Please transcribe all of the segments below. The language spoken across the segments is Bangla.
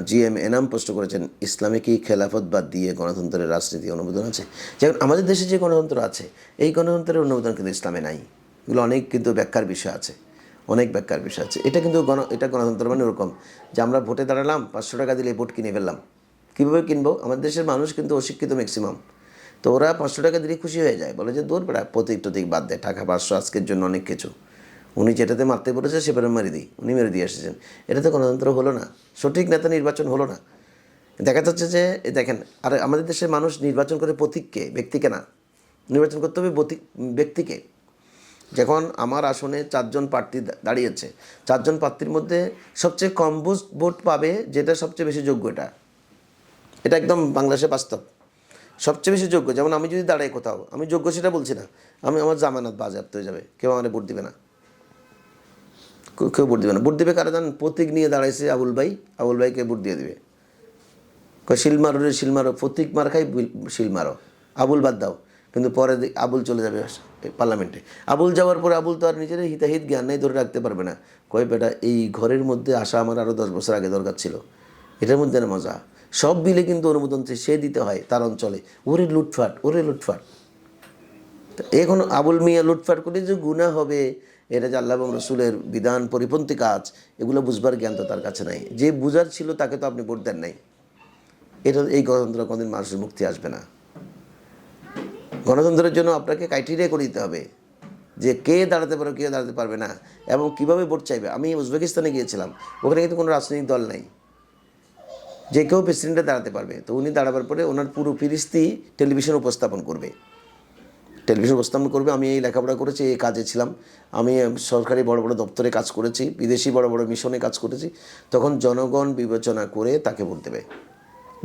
জিএম এনাম প্রশ্ন করেছেন, ইসলামে কি খেলাফতবাদ দিয়ে গণতন্ত্রের রাজনীতি অনুমোদন আছে? যেমন আমাদের দেশে যে গণতন্ত্র আছে, এই গণতন্ত্রের অনুমোদন কিন্তু ইসলামে নাই। এগুলো অনেক কিন্তু ব্যাখ্যার বিষয় আছে, অনেক ব্যাখ্যার বিষয় আছে। এটা কিন্তু এটা গণতন্ত্র মানে ওরকম যে আমরা ভোটে দাঁড়ালাম, 500 টাকা দিলে ভোট কিনে ফেললাম। কীভাবে কিনবো? আমাদের দেশের মানুষ কিন্তু অশিক্ষিত ম্যাক্সিমাম। তো ওরা 500 টাকা দিলে খুশি হয়ে যায়, বলে যে দূর বেড়া, প্রতীক টতীক বাদ দেয়, টাকা 500 আজকের জন্য অনেক কিছু। উনি যেটাতে মারতে বলেছে সেবারে মারি দিই, উনি মেরে দিয়ে এসেছেন। এটা তো গণতন্ত্র হলো না, সঠিক নেতা নির্বাচন হলো না। দেখা যাচ্ছে যে দেখেন, আর আমাদের দেশের মানুষ নির্বাচন করে প্রতীককে, ব্যক্তিকে না। নির্বাচন করতে হবে ব্যক্তিকে। যখন আমার আসনে 4 জন প্রার্থী দাঁড়িয়েছে, 4 জন প্রার্থীর মধ্যে সবচেয়ে কম ভোট পাবে যেটা সবচেয়ে বেশি যোগ্য, এটা একদম বাংলাদেশে বাস্তব। সবচেয়ে বেশি যোগ্য, যেমন আমি যদি দাঁড়াই কোথাও, আমি যোগ্য সেটা বলছি না, আমার জামানত বাজেয়াপ্ত হয়ে যাবে, কেউ আমার ভোট দিবে না, কেউ ভোট দেবে না। ভোট দেবে কারা জানেন? প্রতীক নিয়ে দাঁড়াইছে আবুল ভাই, আবুল ভাইকে ভোট দিয়ে দেবে। শিল মারো রে শিল মারো, প্রতীক মার খাই শিল মারো, আবুল বাদ দাও। কিন্তু পরে আবুল চলে যাবে পার্লামেন্টে। আবুল যাওয়ার পরে আবুল তো আর নিজের হিতাহিত জ্ঞান নেই, ধরে রাখতে পারবে না। কয় বেটা, এই ঘরের মধ্যে আসা আমার আরও 10 বছর আগে দরকার ছিল, এটার মধ্যে না মজা। সব বিলে কিন্তু অনুমোদন সে দিতে হয় তার অঞ্চলে। ওরে লুটফাট, ওরে লুটফাট। এখন আবুল মিয়া লুটফাট করে যে গুনাহ হবে, এটা যে আল্লাহ এবং রসুলের বিধান পরিপন্থী কাজ, এগুলো বুঝবার জ্ঞান তো তার কাছে নাই। যে বুঝার ছিল তাকে তো আপনি ভোট দেন নাই। এটা এই গণতন্ত্র কোনোদিন মানুষের মুক্তি আসবে না। গণতন্ত্রের জন্য আপনাকে ক্রাইটেরিয়া করে দিতে হবে যে কে দাঁড়াতে পারবে, কে দাঁড়াতে পারবে না, এবং কীভাবে ভোট চাইবে। আমি উজবেকিস্তানে গিয়েছিলাম, ওখানে কিন্তু কোনো রাজনৈতিক দল নাই, যে কেউ প্রেসিডেন্টে দাঁড়াতে পারবে। তো উনি দাঁড়াবার পরে ওনার পুরো ফিরিস্তি টেলিভিশন উপস্থাপন করবে, আমি এই লেখাপড়া করেছি, এই কাজে ছিলাম, আমি সরকারি বড় বড় দপ্তরে কাজ করেছি, বিদেশি বড় বড় মিশনে কাজ করেছি। তখন জনগণ বিবেচনা করে তাকে ভোট দেবে।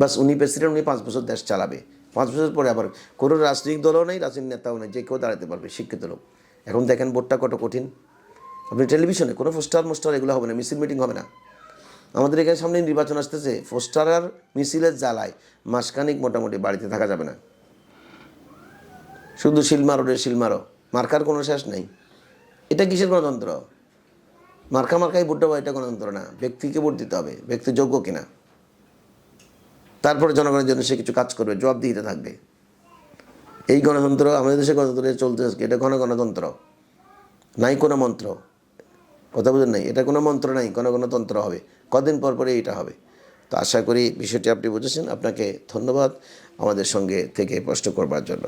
বাস, উনি প্রেসিডেন্ট, উনি 5 বছর দেশ চালাবে। 5 বছর পরে আবার কোনো রাজনৈতিক দলও নেই, রাজনৈতিক নেতাও নেই, যে কেউ দাঁড়াতে পারবে, শিক্ষিত লোক। এখন দেখেন ভোটটা কত কঠিন। আপনি টেলিভিশনে কোনো পোস্টার এগুলো হবে না, মিছিল মিটিং হবে না। আমাদের এখানে সামনে নির্বাচন আসতেছে, পোস্টার আর মিছিলের জ্বালায় মাসখানিক মোটামুটি বাড়িতে থাকা যাবে না। শুধু শিলমারো রে শিলমারো, মার্কার কোনো শেষ নেই। এটা কিসের গণতন্ত্র? মার্কাই ভোট দেওয়া, এটা গণতন্ত্র না। ব্যক্তিকে ভোট দিতে হবে, ব্যক্তি যোগ্য কিনা, তারপরে জনগণের জন্য সে কিছু কাজ করবে, জবাবদিহিতে থাকবে। এই গণতন্ত্র আমাদের দেশে গণতন্ত্রে চলতে, এটা গণতন্ত্র নাই, কোনো মন্ত্র। কথা বুঝেন নাই? এটা কোনো মন্ত্র নাই, গণতন্ত্র হবে। কদিন পর পরে এইটা হবে। তো আশা করি বিষয়টি আপনি বুঝেছেন। আপনাকে ধন্যবাদ আমাদের সঙ্গে থেকে প্রশ্ন করবার জন্য।